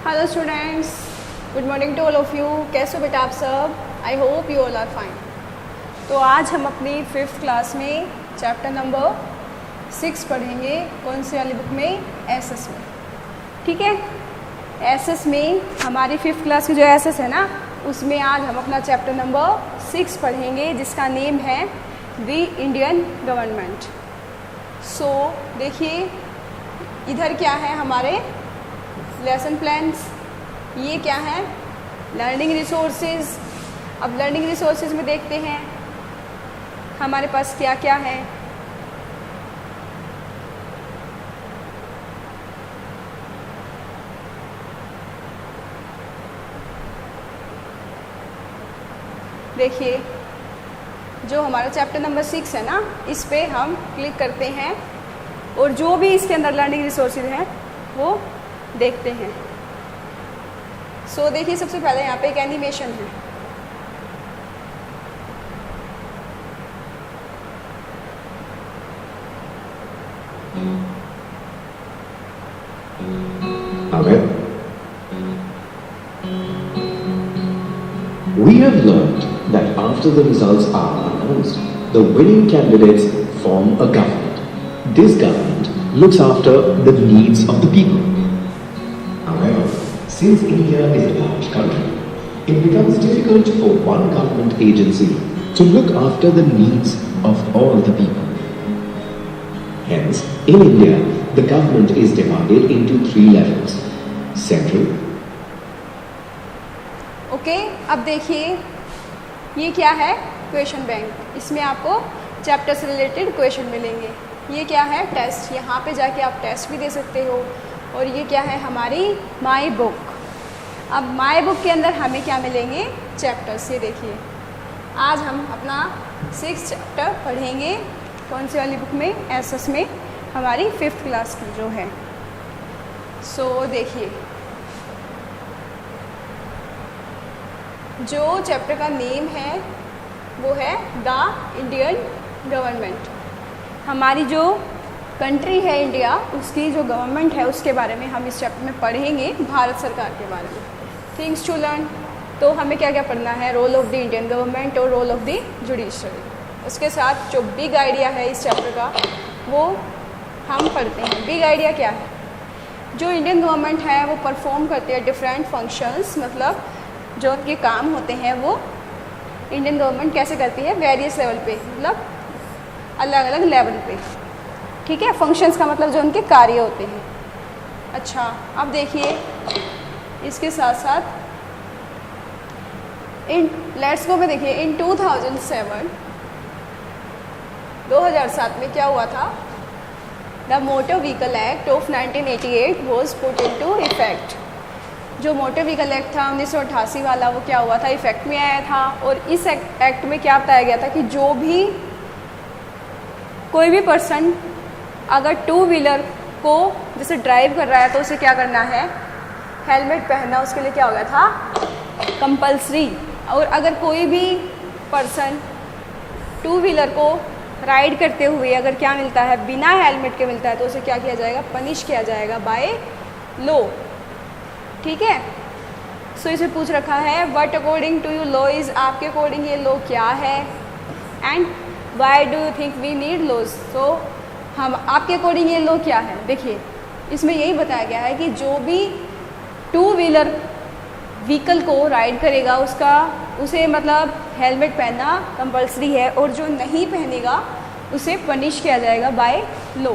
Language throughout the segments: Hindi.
Hello students, good morning to all of you. कैसे हो बेटा आप सब? I hope you all are fine. तो आज हम अपनी 5th क्लास में चैप्टर नंबर 6 पढ़ेंगे। कौन सी वाली बुक में? एसएस में। ठीक है, एसएस में हमारी 5th क्लास की जो एसएस है ना, उसमें आज हम अपना चैप्टर नंबर 6 पढ़ेंगे जिसका नेम है द इंडियन गवर्नमेंट। सो देखिए इधर क्या है हमारे लेसन प्लान्स, ये क्या है लर्निंग रिसोर्सेज। अब लर्निंग रिसोर्सेज में देखते हैं हमारे पास क्या क्या है। देखिए जो हमारा चैप्टर नंबर 6 है ना, इस पे हम क्लिक करते हैं और जो भी इसके अंदर लर्निंग रिसोर्सेज हैं वो देखते हैं। सो देखिए सबसे पहले यहाँ पे एक एनिमेशन है। We have learned that after the results are announced, the winning candidates form a government. This government looks after the needs of the people. However, since India is a large country, it becomes difficult for one government agency to look after the needs of all the people. Hence, in India, the government is divided into 3 levels: central. Okay, अब देखिए ये क्या है? Question bank. इसमें आपको चैप्टर से रिलेटेड क्वेश्चन मिलेंगे। ये क्या है? टेस्ट। यहाँ पे जाके आप टेस्ट भी दे सकते हो। और ये क्या है? हमारी माई बुक। अब माई बुक के अंदर हमें क्या मिलेंगे? चैप्टर्स। ये देखिए आज हम अपना 6th चैप्टर पढ़ेंगे। कौन सी वाली बुक में? एसएस में, हमारी 5th क्लास की जो है। सो देखिए जो चैप्टर का नेम है वो है द इंडियन गवर्नमेंट। हमारी जो कंट्री है इंडिया, उसकी जो गवर्नमेंट है उसके बारे में हम इस चैप्टर में पढ़ेंगे, भारत सरकार के बारे में। थिंग्स टू लर्न, तो हमें क्या क्या पढ़ना है? Role of the Indian government और रोल ऑफ द जुडिशरी। उसके साथ जो बिग आइडिया है इस चैप्टर का वो हम पढ़ते हैं। बिग आइडिया क्या है? जो इंडियन गवर्नमेंट है वो परफॉर्म करती है डिफरेंट फंक्शंस, मतलब जो उनके काम होते हैं वो इंडियन गवर्नमेंट कैसे करती है? वेरियस लेवल पे, मतलब अलग अलग लेवल पे। ठीक है, फंक्शंस का मतलब जो उनके कार्य होते हैं। अच्छा, अब देखिए इसके साथ साथ इन लेट्स गो में देखिए इन 2007 में क्या हुआ था? The motor vehicle act of 1988 was put into effect. जो मोटर व्हीकल एक्ट था 1988 वाला, वो क्या हुआ था? इफेक्ट में आया था। और इस एक्ट में क्या बताया गया था कि जो भी कोई भी पर्सन अगर 2 व्हीलर को जैसे ड्राइव कर रहा है तो उसे क्या करना है? हेलमेट पहनना उसके लिए क्या हो गया था? कंपल्सरी। और अगर कोई भी पर्सन 2 व्हीलर को राइड करते हुए अगर क्या मिलता है? बिना हेलमेट के मिलता है तो उसे क्या किया जाएगा? पनिश किया जाएगा बाय लॉ। ठीक है, सो इसे पूछ रखा है what according to you law is, आपके अकॉर्डिंग ये लॉ क्या है? And why do you think we need laws. So हम आपके अकॉर्डिंग ये लॉ क्या है? देखिए इसमें यही बताया गया है कि जो भी 2 व्हीलर व्हीकल को राइड करेगा उसे मतलब हेलमेट पहनना कंपल्सरी है, और जो नहीं पहनेगा उसे पनिश किया जाएगा बाय लॉ।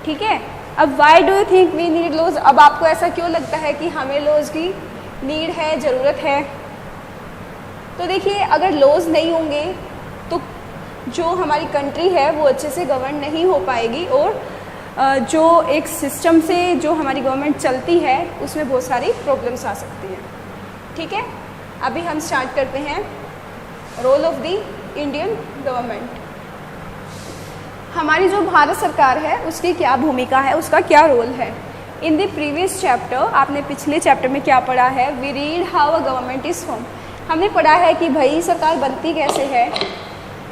ठीक है, अब why do you think we need laws. अब आपको ऐसा क्यों लगता है कि हमें लॉज की नीड है, ज़रूरत है? तो देखिए अगर लॉज नहीं होंगे तो जो हमारी कंट्री है वो अच्छे से गवर्न नहीं हो पाएगी, और जो एक सिस्टम से जो हमारी गवर्नमेंट चलती है उसमें बहुत सारी प्रॉब्लम्स आ सकती हैं। ठीक है, अभी हम स्टार्ट करते हैं role of the Indian government. हमारी जो भारत सरकार है उसकी क्या भूमिका है, उसका क्या रोल है? इन द प्रीवियस चैप्टर, आपने पिछले चैप्टर में क्या पढ़ा है? We read how a government is form. हमने पढ़ा है कि भाई सरकार बनती कैसे है।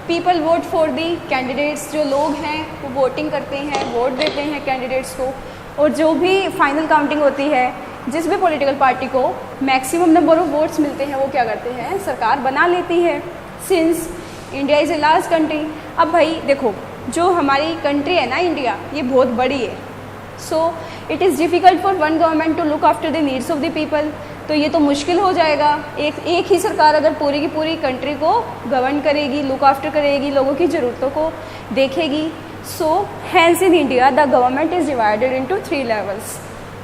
People vote for the candidates, जो लोग हैं वो वोटिंग करते हैं, वोट देते हैं कैंडिडेट्स को, और जो भी फाइनल काउंटिंग होती है जिस भी पॉलिटिकल पार्टी को मैक्सिमम नंबर ऑफ वोट्स मिलते हैं वो क्या करते हैं, सरकार बना लेती है। Since India is a large country. अब भाई देखो, जो हमारी कंट्री है ना इंडिया, ये बहुत बड़ी है। So it is difficult for one government to look after the needs of the people. तो ये तो मुश्किल हो जाएगा, एक ही सरकार अगर पूरी की पूरी कंट्री को गवर्न करेगी, लुक आफ्टर करेगी, लोगों की ज़रूरतों को देखेगी। So hence in India the government is divided into 3 levels.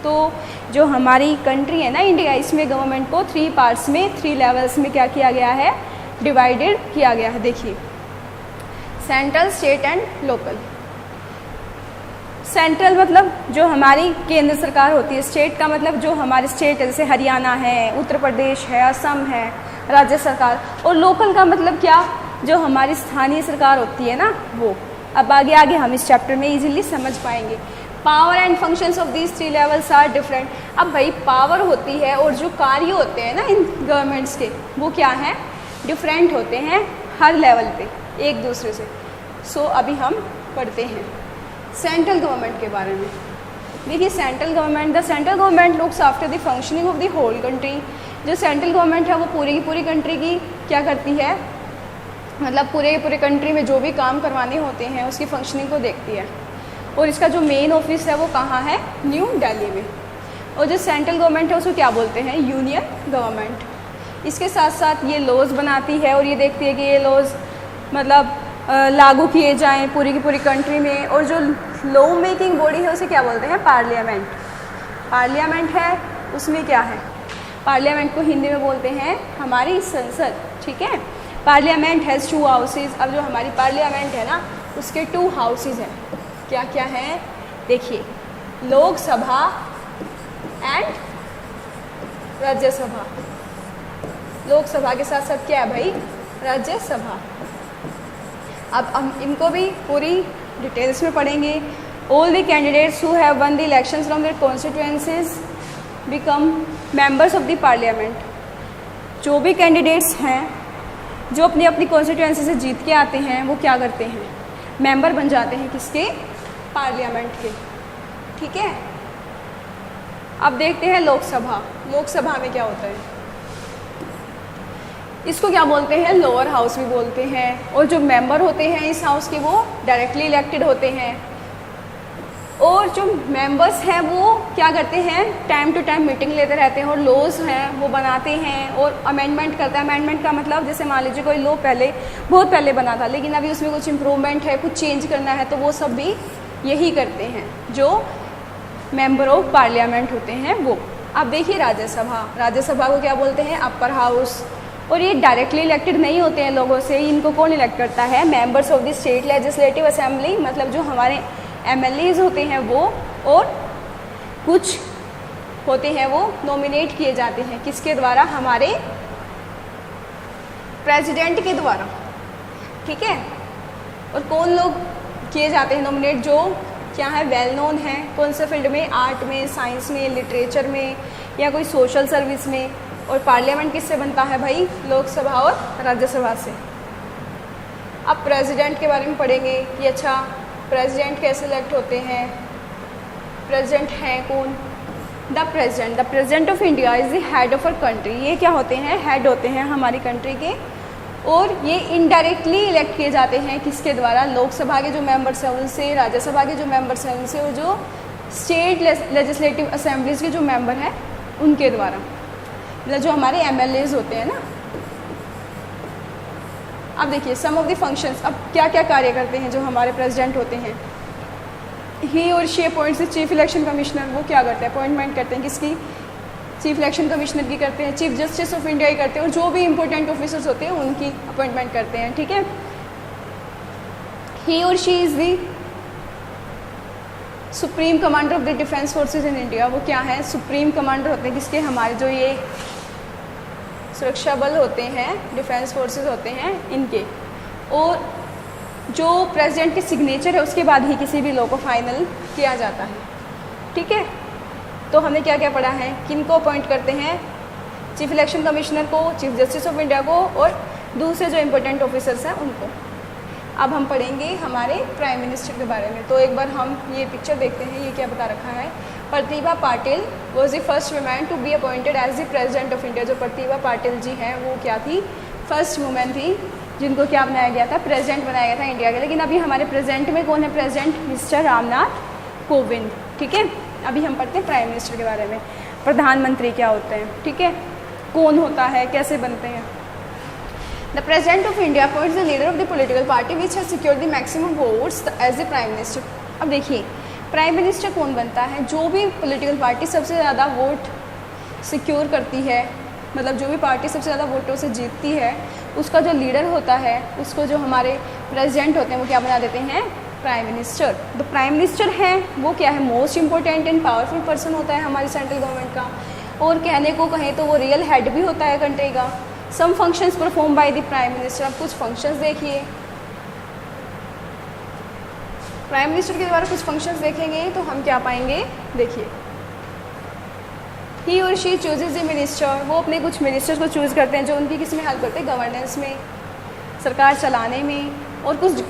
तो जो हमारी कंट्री है ना इंडिया, इसमें गवर्नमेंट को 3 पार्ट्स में, 3 लेवल्स में क्या किया गया है, डिवाइडेड किया गया है। देखिए, central, state and local. Central मतलब जो हमारी केंद्र सरकार होती है, स्टेट का मतलब जो हमारे स्टेट है, जैसे हरियाणा है, उत्तर प्रदेश है, असम है, राज्य सरकार। और लोकल का मतलब क्या, जो हमारी स्थानीय सरकार होती है ना, वो। अब आगे आगे हम इस चैप्टर में इजीली समझ पाएंगे। Power and functions of these 3 levels are different. अब भाई पावर होती है और जो कार्य होते हैं ना इन गवर्नमेंट्स के, वो क्या हैं, डिफरेंट होते हैं हर लेवल पे एक दूसरे से। सो अभी हम पढ़ते हैं सेंट्रल गवर्नमेंट के बारे में। देखिए, central government, the central government looks after the functioning of the whole country. जो सेंट्रल गवर्नमेंट है वो पूरी की पूरी कंट्री की क्या करती है, मतलब पूरे कंट्री में जो भी काम करवाने होते हैं उसकी फंक्शनिंग को देखती है। और इसका जो मेन ऑफिस है वो कहाँ है, न्यू दिल्ली में। और जो सेंट्रल गवर्नमेंट है उसको क्या बोलते हैं, यूनियन गवर्नमेंट। इसके साथ साथ ये लॉज बनाती है और ये देखती है कि ये लॉज मतलब लागू किए जाएं पूरी की पूरी कंट्री में। और जो लॉ मेकिंग बॉडी है उसे क्या बोलते हैं, पार्लियामेंट। पार्लियामेंट है, उसमें क्या है, पार्लियामेंट को हिंदी में बोलते हैं हमारी संसद, ठीक है। Parliament has 2 houses. अब जो हमारी पार्लियामेंट है ना, उसके 2 हाउसेज हैं। क्या क्या हैं, देखिए, लोकसभा एंड राज्यसभा। लोकसभा के साथ साथ क्या है भाई, राज्यसभा। अब हम इनको भी पूरी डिटेल्स में पढ़ेंगे। All the candidates who have won the elections from their constituencies become members of the parliament. जो भी कैंडिडेट्स हैं जो अपनी अपनी कॉन्स्टिट्यूएंसी से जीत के आते हैं वो क्या करते हैं, मेंबर बन जाते हैं किसके, पार्लियामेंट के, ठीक है। अब देखते हैं लोकसभा। लोकसभा में क्या होता है, इसको क्या बोलते हैं, लोअर हाउस भी बोलते हैं। और जो मेंबर होते हैं इस हाउस के वो डायरेक्टली इलेक्टेड होते हैं। और जो मेंबर्स हैं वो क्या करते हैं, टाइम टू टाइम मीटिंग लेते रहते हैं और लॉज हैं वो बनाते हैं और अमेंडमेंट करते हैं। अमेंडमेंट का मतलब जैसे मान लीजिए कोई लॉ पहले बहुत पहले बना था लेकिन अभी उसमें कुछ इम्प्रूवमेंट है, कुछ चेंज करना है, तो वो सब भी यही करते हैं जो मेंबर ऑफ पार्लियामेंट होते हैं वो। अब देखिए राज्यसभा। राज्यसभा को क्या बोलते हैं, अपर हाउस। और ये डायरेक्टली इलेक्टेड नहीं होते हैं लोगों से। इनको कौन इलेक्ट करता है, members of the state legislative assembly, मतलब जो हमारे MLAs होते हैं वो, और कुछ होते हैं वो नॉमिनेट किए जाते हैं किसके द्वारा, हमारे प्रेसिडेंट के द्वारा, ठीक है। और कौन लोग किए जाते हैं नॉमिनेट, जो क्या है, वेल नोन है, कौन से फील्ड में, आर्ट में, साइंस में, लिटरेचर में या कोई सोशल सर्विस में। और पार्लियामेंट किससे बनता है भाई, लोकसभा और राज्यसभा से। अब प्रेसिडेंट के बारे में पढ़ेंगे कि अच्छा प्रेसिडेंट कैसे इलेक्ट होते हैं। प्रेसिडेंट हैं कौन, the president of India is the head of our country. ये क्या होते हैं, हेड होते हैं हमारी कंट्री के। और ये इनडायरेक्टली इलेक्ट किए जाते हैं किसके द्वारा, लोकसभा के जो मेंबर्स हैं उनसे, राज्यसभा के जो मेंबर्स हैं उनसे, और जो स्टेट लेजिस्लेटिव असेंबलीज के जो मेंबर हैं उनके द्वारा, मतलब जो हमारे MLAs होते हैं ना। अब देखिए सम ऑफ द फंक्शंस, अब क्या क्या कार्य करते हैं जो हमारे प्रेसिडेंट होते हैं। ही और she appoints the chief election commissioner. वो क्या करते हैं, अपॉइंटमेंट करते हैं किसकी, चीफ इलेक्शन कमिश्नर की करते हैं। चीफ जस्टिस ऑफ इंडिया ही करते हैं। और जो भी इंपॉर्टेंट ऑफिसर्स होते हैं उनकी अपॉइंटमेंट करते हैं, ठीक है। ही और she is the supreme commander of the defence forces in India. वो क्या है, सुप्रीम कमांडर होते हैं किसके, हमारे जो ये सुरक्षा बल होते हैं, डिफेंस फोर्सेस होते हैं इनके। और जो प्रेसिडेंट की सिग्नेचर है उसके बाद ही किसी भी लॉ को फाइनल किया जाता है, ठीक है। तो हमने क्या क्या पढ़ा है, किन को अपॉइंट करते हैं, चीफ इलेक्शन कमिश्नर को, चीफ जस्टिस ऑफ इंडिया को, और दूसरे जो इम्पोर्टेंट ऑफिसर्स हैं उनको। अब हम पढ़ेंगे हमारे प्राइम मिनिस्टर के बारे में। तो एक बार हम ये पिक्चर देखते हैं, ये क्या बता रखा है, Pratibha Patil was the first women to be appointed as the president of India. जो प्रतिभा पाटिल जी हैं वो क्या थी, फर्स्ट वुमेन थी जिनको क्या बनाया गया था, प्रेसिडेंट बनाया गया था इंडिया के। लेकिन अभी हमारे प्रेजेंट में कौन है प्रेसिडेंट, मिस्टर रामनाथ कोविंद। ठीक है, अभी हम पढ़ते हैं प्राइम मिनिस्टर के बारे में, प्रधानमंत्री क्या होते हैं, ठीक है, कौन होता है, कैसे बनते हैं। The president of India appoints the leader of the political party which has secured the maximum votes as the prime minister. अब देखिए प्राइम मिनिस्टर कौन बनता है, जो भी पॉलिटिकल पार्टी सबसे ज़्यादा वोट सिक्योर करती है, मतलब जो भी पार्टी सबसे ज़्यादा वोटों से जीतती है, उसका जो लीडर होता है, उसको जो हमारे प्रेसिडेंट होते हैं वो क्या बना देते हैं, प्राइम मिनिस्टर। तो प्राइम मिनिस्टर है वो क्या है, most important and powerful person होता है हमारी सेंट्रल गवर्नमेंट का, और कहने को कहें तो वो रियल हेड भी होता है कंट्री का। Some functions perform by the prime minister. अब कुछ फंक्शंस देखिए, प्राइम मिनिस्टर के द्वारा कुछ फंक्शंस देखेंगे तो हम क्या पाएंगे, देखिए ही और शी चूजेज द मिनिस्टर। वो अपने कुछ मिनिस्टर्स को चूज़ करते हैं जो उनकी किस में हेल्प करते हैं, गवर्नेंस में, सरकार चलाने में। और कुछ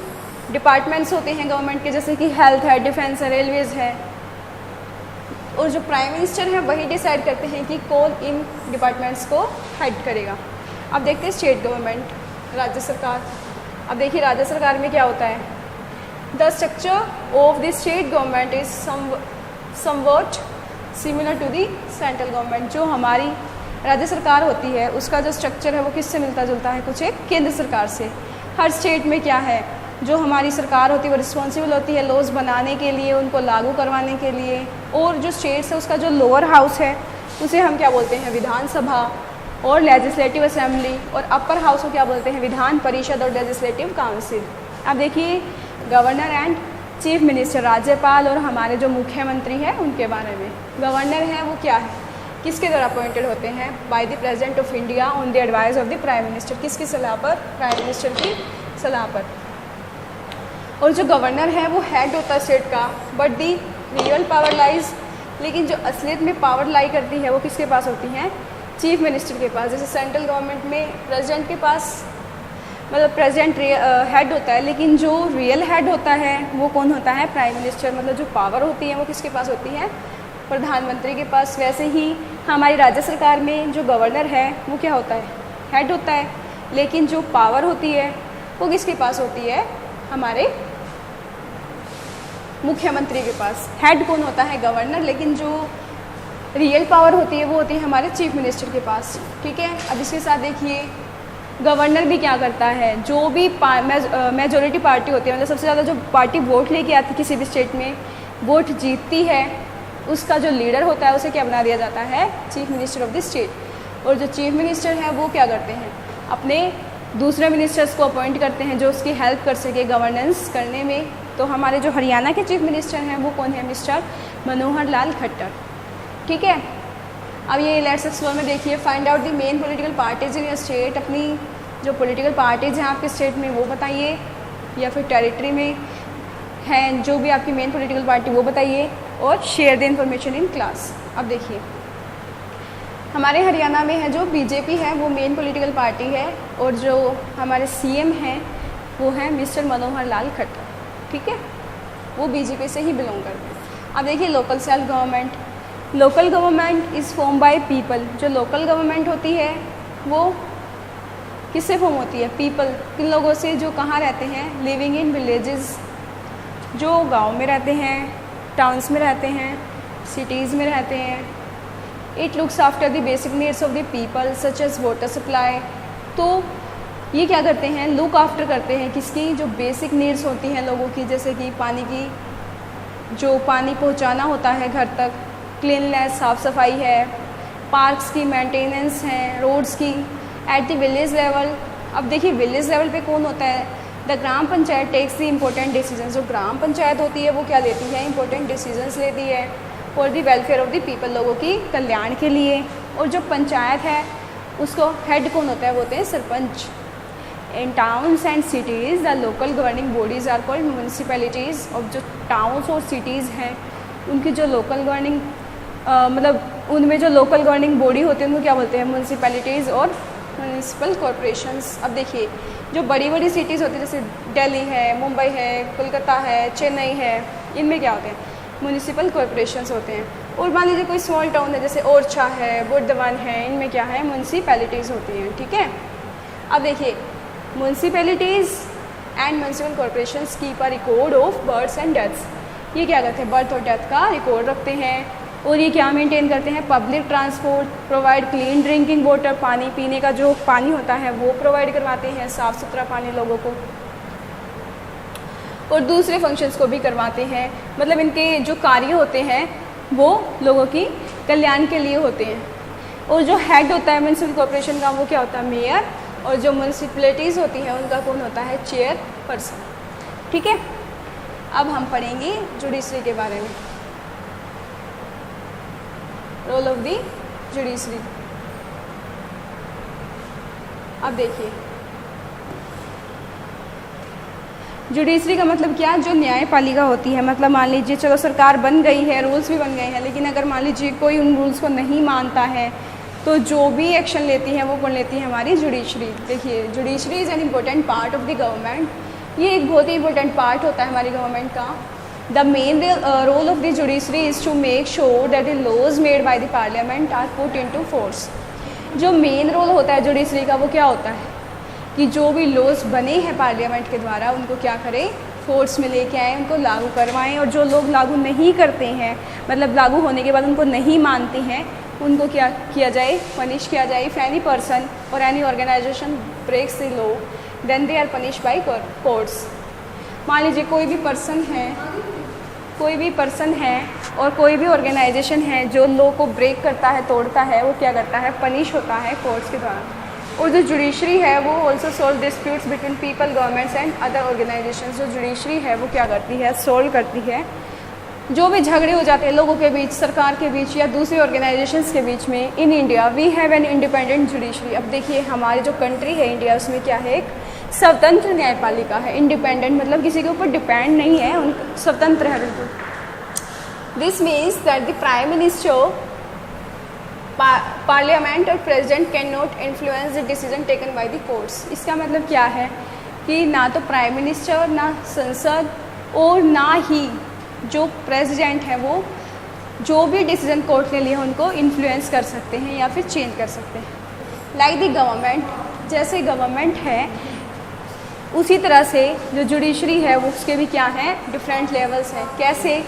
डिपार्टमेंट्स होते हैं गवर्नमेंट के, जैसे कि हेल्थ है, डिफेंस है, रेलवेज़ है, और जो प्राइम मिनिस्टर है वही डिसाइड करते हैं कि कौन इन डिपार्टमेंट्स को हेड करेगा। अब देखते हैं स्टेट गवर्नमेंट, राज्य सरकार। अब देखिए राज्य सरकार में क्या होता है, the structure of the state government is somewhat similar to the central government. जो हमारी राज्य सरकार होती है उसका जो स्ट्रक्चर है वो किससे मिलता जुलता है, कुछ एक केंद्र सरकार से। हर स्टेट में क्या है, जो हमारी सरकार होती है वो रिस्पॉन्सिबल होती है लॉज बनाने के लिए, उनको लागू करवाने के लिए। और जो स्टेट्स है उसका जो लोअर हाउस है उसे हम क्या बोलते हैं, विधानसभा और लेजिस्लेटिव असेंबली, और अपर हाउस को क्या बोलते हैं, विधान परिषद और लेजिस्लेटिव काउंसिल। अब देखिए गवर्नर एंड चीफ मिनिस्टर, राज्यपाल और हमारे जो मुख्यमंत्री हैं उनके बारे में। गवर्नर हैं वो क्या है, किसके द्वारा अपॉइंटेड होते हैं, by the president of India on the advice of the prime minister. किसकी सलाह पर, प्राइम मिनिस्टर की सलाह पर। और जो गवर्नर है वो हेड होता है स्टेट का, but the real power lies, लेकिन जो असलियत में पावर लाई करती है वो किसके पास होती हैं, चीफ मिनिस्टर के पास। जैसे सेंट्रल गवर्नमेंट में प्रेसिडेंट के पास, मतलब प्रेसिडेंट हेड होता है, लेकिन जो रियल हेड होता है वो कौन होता है, प्राइम मिनिस्टर। मतलब जो पावर होती है वो किसके पास होती है, प्रधानमंत्री के पास। वैसे ही हमारी राज्य सरकार में जो गवर्नर है वो क्या होता है, हेड होता है, लेकिन जो पावर होती है वो किसके पास होती है, हमारे मुख्यमंत्री के पास। हेड कौन होता है, गवर्नर, लेकिन जो रियल पावर होती है वो होती है हमारे चीफ मिनिस्टर के पास। ठीक है, अब इसके साथ देखिए गवर्नर भी क्या करता है, जो भी मेजॉरिटी पार्टी होती है, मतलब सबसे ज़्यादा जो पार्टी वोट लेके आती है किसी भी स्टेट में, वोट जीतती है, उसका जो लीडर होता है उसे क्या बना दिया जाता है, chief minister of the state. और जो चीफ मिनिस्टर है वो क्या करते हैं, अपने दूसरे मिनिस्टर्स को अपॉइंट करते हैं जो उसकी हेल्प कर सके गवर्नेंस करने में। तो हमारे जो हरियाणा के चीफ मिनिस्टर हैं वो कौन है, मिस्टर मनोहर लाल खट्टर। ठीक है, अब ये लेट्स एक्सप्लोर में देखिए, find out the main political parties in your state. अपनी जो पॉलिटिकल पार्टीज हैं आपके स्टेट में वो बताइए, या फिर टेरिटरी में हैं जो भी आपकी मेन पॉलिटिकल पार्टी वो बताइए, और share the information in class. अब देखिए हमारे हरियाणा में है जो बीजेपी है वो मेन पॉलिटिकल पार्टी है, और जो हमारे सीएम हैं वो हैं मिस्टर मनोहर लाल खट्टर। ठीक है, वो बीजेपी से ही बिलोंग करते हैं। अब देखिए local self government. Local government is form by people. जो लोकल गवर्नमेंट होती है वो किससे फॉर्म होती है, पीपल, किन लोगों से, जो कहाँ रहते हैं, लिविंग इन विलेजेस, जो गांव में रहते हैं, टाउन्स में रहते हैं, सिटीज़ में रहते हैं। It looks after the basic needs of the people such as water supply. तो ये क्या करते हैं, लुक आफ्टर करते हैं किसकी, जो बेसिक नीड्स होती हैं लोगों की, जैसे कि पानी की, जो पानी पहुंचाना होता है घर तक, क्लीननेस, साफ़ सफाई है, पार्क्स की मेंटेनेंस है, रोड्स की, एट द विलेज लेवल। अब देखिए विलेज लेवल पे कौन होता है, the gram panchayat takes the important decisions. जो ग्राम पंचायत होती है वो क्या लेती है, इंपॉर्टेंट डिसीजंस लेती है for the welfare of the people, लोगों की कल्याण के लिए। और जो पंचायत है उसको हेड कौन होता है, वो होते हैं sarpanch. In towns and cities the local governing bodies are called municipalities. और जो टाउन्स और सिटीज़ हैं उनकी जो लोकल गवर्निंग मतलब उनमें जो लोकल गवर्निंग बॉडी होती है उनको क्या बोलते हैं, म्यूनसिपैलिटीज़ और म्यूनसिपल कॉरपोरेशंस। अब देखिए जो बड़ी बड़ी सिटीज़ होती है जैसे दिल्ली है, मुंबई है, कोलकाता है, चेन्नई है, इनमें क्या होते हैं, म्यूनसिपल कॉरपोरेशंस होते हैं। और मान लीजिए कोई स्मॉल टाउन है जैसे ओरछा है, बुर्दवान है, इनमें क्या है म्यूनसिपैलिटीज़ होती हैं, ठीक है। अब देखिए municipalities and municipal corporations keep a record of births and deaths. ये क्या करते हैं, बर्थ और डेथ का रिकॉर्ड रखते हैं। और ये क्या मेंटेन करते हैं, public transport, provide clean drinking water, पानी पीने का जो पानी होता है वो प्रोवाइड करवाते हैं, साफ़ सुथरा पानी लोगों को, और दूसरे फंक्शंस को भी करवाते हैं। मतलब इनके जो कार्य होते हैं वो लोगों की कल्याण के लिए होते हैं। और जो हेड होता है म्यूनसिपल कॉर्पोरेशन का वो क्या होता है, मेयर, और जो म्यूनसिपैलिटीज़ होती हैं उनका कौन होता है, चेयर पर्सन, ठीक है। अब हम पढ़ेंगे जुडिशरी के बारे में, रोल ऑफ द जुडिशरी। अब देखिए जुडिशरी का मतलब क्या, जो न्यायपालिका होती है। मतलब मान लीजिए चलो सरकार बन गई है, रूल्स भी बन गए हैं, लेकिन अगर मान लीजिए कोई उन रूल्स को नहीं मानता है तो जो भी एक्शन लेती है वो कौन लेती है, हमारी जुडिशरी। देखिए judiciary is an important part of the government. ये एक बहुत ही इंपॉर्टेंट पार्ट होता है हमारी गवर्नमेंट का। The main role of the judiciary is to make sure that the laws made by the parliament are put into force. जो मेन रोल होता है जुडिशरी का वो क्या होता है कि जो भी लॉज बने हैं पार्लियामेंट के द्वारा उनको क्या करें, फोर्स में लेके आएँ, उनको लागू करवाएं। और जो लोग लागू नहीं करते हैं, मतलब लागू होने के बाद उनको नहीं मानते हैं, उनको क्या किया जाए, पनिश किया जाए। If any person or any organisation breaks the law then they are punish by courts. मान लीजिए कोई भी पर्सन है और कोई भी ऑर्गेनाइजेशन है जो लॉ को ब्रेक करता है, तोड़ता है, वो क्या करता है, पनिश होता है कोर्ट्स के द्वारा। और जो जुडिशरी है वो also solve disputes between people, governments and other organisations. जो जुडिशरी है वो क्या करती है, सोल्व करती है जो भी झगड़े हो जाते हैं लोगों के बीच, सरकार के बीच या दूसरे ऑर्गेनाइजेशंस के बीच में। In India we have an independent judiciary. अब देखिए हमारी जो कंट्री है इंडिया, उसमें क्या है, एक स्वतंत्र न्यायपालिका है। इंडिपेंडेंट मतलब किसी के ऊपर डिपेंड नहीं है, उन स्वतंत्र है बिल्कुल। This means that the prime minister, parliament और president can not influence the decision taken by the courts. इसका मतलब क्या है कि ना तो प्राइम मिनिस्टर, ना संसद और ना ही जो प्रेसिडेंट है वो जो भी डिसीजन कोर्ट ने लिए उनको इन्फ्लुएंस कर सकते हैं या फिर चेंज कर सकते हैं। लाइक द गवर्नमेंट, जैसे गवर्नमेंट है उसी तरह से जो जुडिशरी है वो उसके भी क्या है, डिफरेंट लेवल्स हैं। कैसे,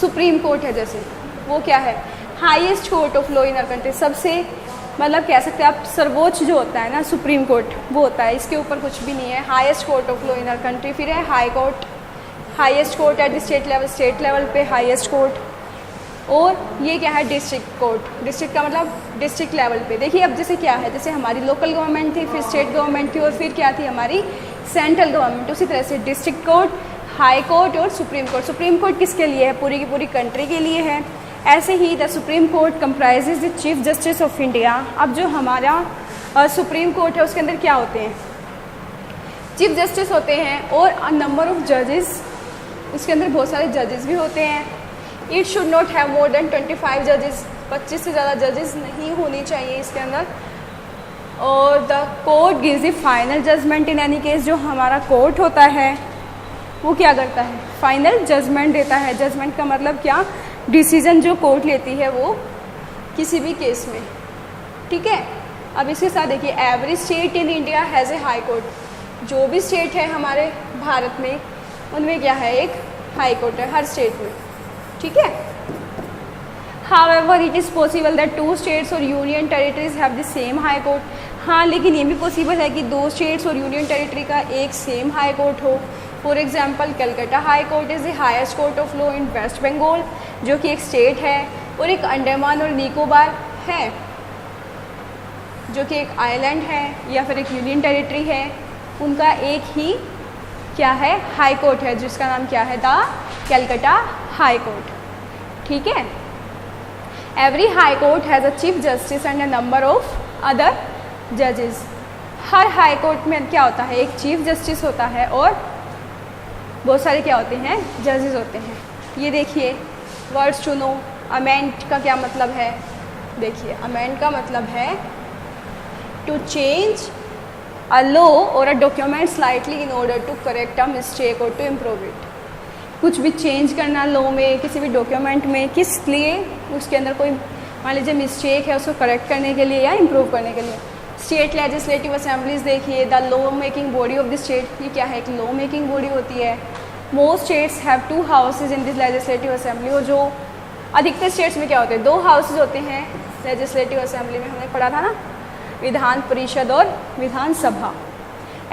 सुप्रीम कोर्ट है जैसे, वो क्या है, highest court of law in our country. सबसे मतलब कह सकते हैं आप सर्वोच्च जो होता है ना सुप्रीम कोर्ट, वो होता है, इसके ऊपर कुछ भी नहीं है। Highest court of law in our country. फिर है high court, highest court at the state level पे हाईएस्ट कोर्ट। और ये क्या है, डिस्ट्रिक्ट कोर्ट। डिस्ट्रिक्ट का मतलब डिस्ट्रिक्ट लेवल पे। देखिए अब जैसे क्या है, जैसे हमारी लोकल गवर्नमेंट थी, फिर स्टेट गवर्नमेंट थी, और फिर क्या थी हमारी सेंट्रल गवर्नमेंट। उसी तरह से डिस्ट्रिक्ट कोर्ट, हाई कोर्ट और सुप्रीम कोर्ट। सुप्रीम कोर्ट किसके लिए है, पूरी की पूरी कंट्री के लिए है। ऐसे ही the supreme court comprises the chief justice of India. अब जो हमारा सुप्रीम कोर्ट है उसके अंदर क्या होते हैं, चीफ जस्टिस होते हैं और अ नंबर ऑफ जजेस। उसके अंदर बहुत सारे जजेस भी होते हैं। It should not have more than 25 जजेस। 25 से ज़्यादा जजेस नहीं होनी चाहिए इसके अंदर। और the court gives the final judgement in any case. जो हमारा कोर्ट होता है वो क्या करता है, फाइनल जजमेंट देता है। जजमेंट का मतलब क्या, डिसीजन जो कोर्ट लेती है वो किसी भी केस में, ठीक है। अब इसके साथ देखिए every state in India has a high court. जो भी स्टेट है हमारे भारत में उनमें क्या है, एक हाई कोर्ट है हर स्टेट में, ठीक है। However it is possible that 2 states और union territories have the same high court. हाँ, लेकिन ये भी पॉसिबल है कि 2 स्टेट्स और यूनियन टेरिटरी का एक सेम हाई कोर्ट हो। For example Calcutta high court is the highest court of law in West Bengal, जो कि एक स्टेट है, और एक अंडमान और निकोबार है जो कि एक आइलैंड है या फिर एक यूनियन टेरिटरी है। उनका एक ही क्या है, हाई कोर्ट है, जिसका नाम क्या है, द कलकत्ता हाई कोर्ट, ठीक है। Every high court has a chief justice and a number of other जजेस। हर हाई कोर्ट में क्या होता है, एक चीफ जस्टिस होता है और बहुत सारे क्या होते हैं, जजेस होते हैं। ये देखिए वर्ड्स चुनो। अमेंड का क्या मतलब है, देखिए अमेंड का मतलब है to change a law or a document slightly in order to correct a mistake or to improve it. कुछ भी चेंज करना लॉ में, किसी भी डॉक्यूमेंट में, किस लिए, उसके अंदर कोई मान लीजिए मिस्टेक है उसको करेक्ट करने के लिए या इम्प्रूव करने के लिए। स्टेट लेजिस्लेटिव असेंबलीज देखिए, the law making body of the state, ये क्या है, एक लॉ मेकिंग बॉडी होती है। Most states have 2 houses in this legislative assembly, और जो अधिकतर स्टेट्स में क्या होते हैं, 2 हाउसेज होते हैं लेजिस्लेटिव असेंबली में, हमने पढ़ा था ना, विधान परिषद और विधानसभा।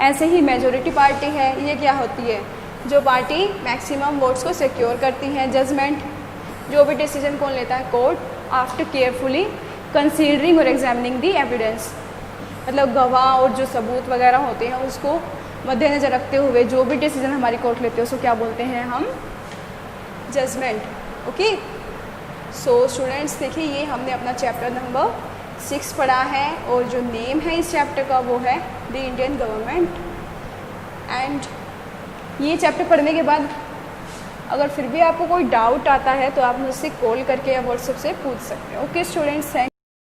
ऐसे ही मेजोरिटी पार्टी है, ये क्या होती है, जो पार्टी मैक्सिमम वोट्स को सिक्योर करती हैं। जजमेंट, जो भी डिसीजन कौन लेता है, कोर्ट, आफ्टर केयरफुली कंसीडरिंग और एग्जामिनिंग दी एविडेंस, मतलब गवाह और जो सबूत वगैरह होते हैं उसको मद्देनजर रखते हुए जो भी डिसीजन हमारी कोर्ट लेते हैं उसको क्या बोलते हैं हम, जजमेंट। ओके, सो स्टूडेंट्स देखिए ये हमने अपना चैप्टर नंबर 6 पढ़ा है, और जो नेम है इस चैप्टर का वो है द इंडियन गवर्नमेंट। एंड ये चैप्टर पढ़ने के बाद अगर फिर भी आपको कोई डाउट आता है तो आप मुझसे कॉल करके या व्हाट्सएप से पूछ सकते हैं। Okay students, thank